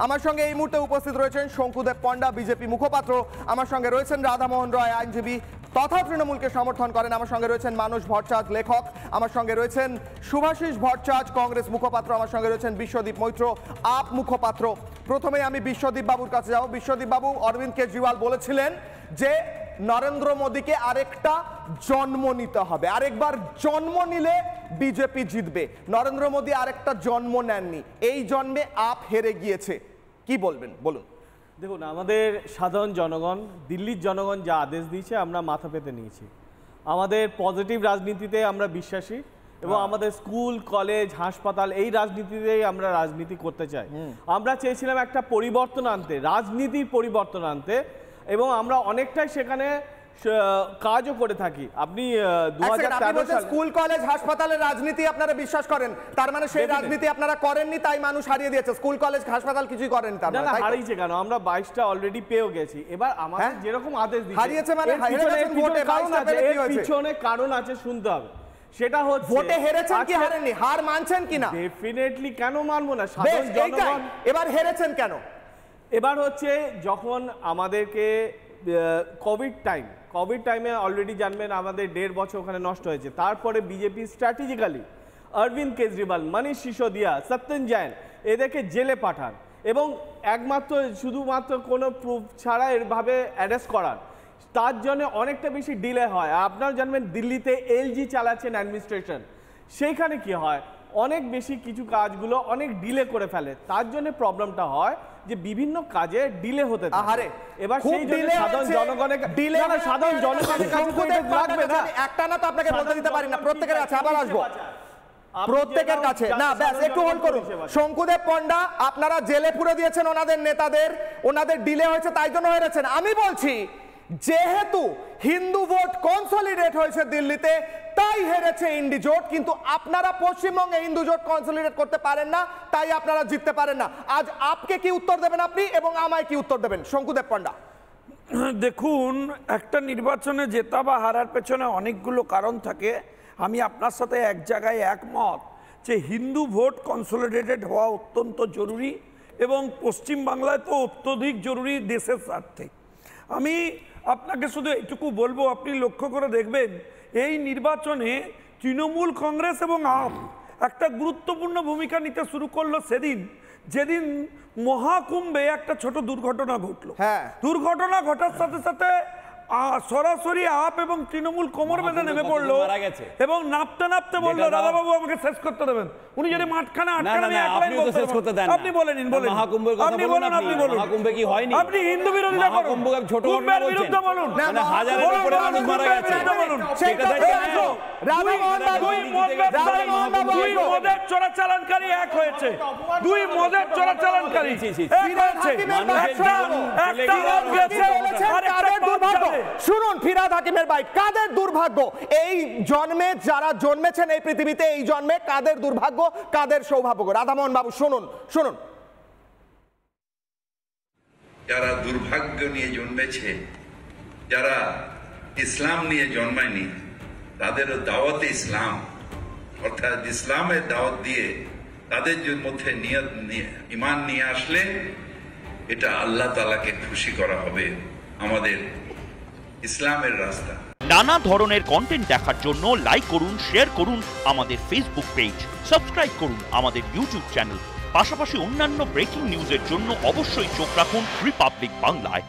আমার সঙ্গে এই মুহূর্তে উপস্থিত রয়েছেন শঙ্কুদেব পণ্ডা, বিজেপি মুখপাত্র। আমার সঙ্গে রয়েছেন রাধামোহন রায়, আইনজীবী তথা তৃণমূলকে সমর্থন করেন। আমার সঙ্গে রয়েছেন মানস ভট্টাচার্য, লেখক। আমার সঙ্গে রয়েছেন শুভাশিস ভট্টাচার্য, কংগ্রেস মুখপাত্র। আমার সঙ্গে রয়েছেন বিশ্বদীপ মৈত্র, আপ মুখপাত্র। প্রথমে আমি বিশ্বদীপ বাবুর কাছে যাব। বিশ্বদীপ বাবু, অরবিন্দ কেজরিওয়াল বলেছিলেন যে নরেন্দ্র মোদীকে আরেকটা জন্ম নিতে হবে, আরেকবার জন্ম নিলে বিজেপি জিতবে। নরেন্দ্র মোদী আরেকটা জন্ম নেননি, এই জন্মে আপ হেরে গিয়েছে, কি বলবেন বলুন। দেখুন, আমাদের সাধারণ জনগণ, দিল্লির জনগণ যা আদেশ দিয়েছে আমরা মাথা পেতে নিয়েছি। আমাদের পজিটিভ রাজনীতিতে আমরা বিশ্বাসী এবং আমাদের স্কুল, কলেজ, হাসপাতাল এই রাজনীতিতেই আমরা রাজনীতি করতে চাই। আমরা চেয়েছিলাম একটা পরিবর্তন আনতে, রাজনীতির পরিবর্তন আনতে, এবং আমরা অনেকটাই সেখানে কাজও করে থাকি। আপনি 2013 সালে স্কুল, কলেজ, হাসপাতালের রাজনীতি আপনারা বিশ্বাস করেন, তার মানে সেই রাজনীতি আপনারা করেননি, তাই মানুষ হারিয়ে দিয়েছে। স্কুল, কলেজ, হাসপাতাল কিছুই করেন তার না, হারিয়েছে কেন? আমরা 22টা অলরেডি পেয়েও গেছি। এবার আমাদের যেরকম আদেশ দিয়েছে, হারিয়েছে মানে পিছনে কারণ আছে, শুনতে হবে। সেটা হচ্ছে ভোটে হেরেছেন কি হারেননি, হার মানছেন কিনা? ডেফিনেটলি কেন মানবো না, সাধারণ জনগণ। এবার হেরেছেন কেন? এবার হচ্ছে যখন আমাদেরকে কোভিড টাইমে অলরেডি জানবেন আমাদের 1.5 বছর ওখানে নষ্ট হয়েছে। তারপরে বিজেপি স্ট্র্যাটেজিক্যালি অরবিন্দ কেজরিওয়াল, মনীষ সিসোদিয়া, সত্যেন জৈন এদেরকে জেলে পাঠান এবং শুধুমাত্র কোনো প্রুফ ছাড়া এভাবে অ্যারেস্ট করান। তার জন্য অনেকটা বেশি ডিলে হয়। আপনারা জানবেন দিল্লিতে এলজি চালাচ্ছেন অ্যাডমিনিস্ট্রেশন, সেইখানে কি হয়, অনেক বেশি কিছু কাজগুলো অনেক ডিলে করে ফেলে। তার জন্য প্রবলেমটা হয় যে বিভিন্ন কাজে ডিলে হতে থাকে। এবার সেই জন্য সাধারণ জনগণের কাছে লাগবে না, একটা না তো আপনাকে বলতে দিতে পারি না, প্রত্যেকের কাছে আবার আসবো, প্রত্যেকের কাছে না। ব্যাস একটু হোল্ড করুন। শঙ্কুদেব পণ্ডা, আপনারা জেলে পুরে দিয়েছেন ওনাদের নেতাদের, ওনাদের ডিলে হয়েছে তাই জন্য হেরেছেন। আমি বলছি যেহেতু হিন্দু ভোট কনসলিডেট হয়েছে দিল্লিতে তাই হেরেছে ইন্ডি জোট, কিন্তু আপনারা পশ্চিমবঙ্গে হিন্দু জোট কনসলিডেট করতে পারেন না, তাই আপনারা জিততে পারেন না। আজ আপকে কি উত্তর দেবেন আপনি এবং আমায় কি উত্তর দেবেন? শঙ্কুদেব পণ্ডা, দেখুন, একটা নির্বাচনে জেতা বা হারার পেছনে অনেকগুলো কারণ থাকে। আমি আপনার সাথে এক জায়গায় একমত যে হিন্দু ভোট কনসলিডেটেড হওয়া অত্যন্ত জরুরি এবং পশ্চিমবাংলায় তো অত্যধিক জরুরি দেশের স্বার্থে। আমি আপনাকে শুধু এইটুকু বলবো, আপনি লক্ষ্য করে দেখবেন এই নির্বাচনে তৃণমূল কংগ্রেস এবং আপ একটা গুরুত্বপূর্ণ ভূমিকা নিতে শুরু করলো যেদিন মহাকুম্ভে একটা ছোট দুর্ঘটনা ঘটলো। দুর্ঘটনা ঘটার সাথে সাথে সরাসরি আপ এবং তৃণমূল কোমর বেঁধে নেমে পড়লো এবং নাপতে বললো, দাদাবাবু আমাকে শেষ করতে দেবেন। উনি যদি মাঠখানে আপনি বলে নিন, আপনি বলুন, আপনি হিন্দু বিরোধিতা করুন, কুম্ভের বিরুদ্ধে বলুন, দুই মদের চোরাচালানকারী এক হয়েছে, দুই মদের চোরাচালানকারী শুনুন, ফিরহাদ হাকিমের ভাই, কাদের দুর্ভাগ্য এই জন্মে, যারা জন্মেছেন এই পৃথিবীতে এই জন্মে, কাদের দুর্ভাগ্য, কাদের সৌভাগ্য? রাধামোহন বাবু শুনুন। যারা দুর্ভাগ্য নিয়ে জন্মেছে, যারা ইসলাম নিয়ে জন্মায়নি, তাদেরও দাওয়াতে ইসলাম অর্থাৎ ইসলামের দাওয়াত দিয়ে তাদের মধ্যে ঈমান নিয়ে আসলে এটা আল্লাহ তাআলাকে খুশি করা হবে। আমাদের ইসলামের রাস্তা। নানা ধরনের কন্টেন্ট দেখার জন্য লাইক করুন, শেয়ার করুন আমাদের ফেসবুক পেজ, সাবস্ক্রাইব করুন আমাদের ইউটিউব চ্যানেল। পাশাপাশি অন্যান্য ব্রেকিং নিউজের জন্য অবশ্যই চোখ রাখুন রিপাবলিক বাংলায়।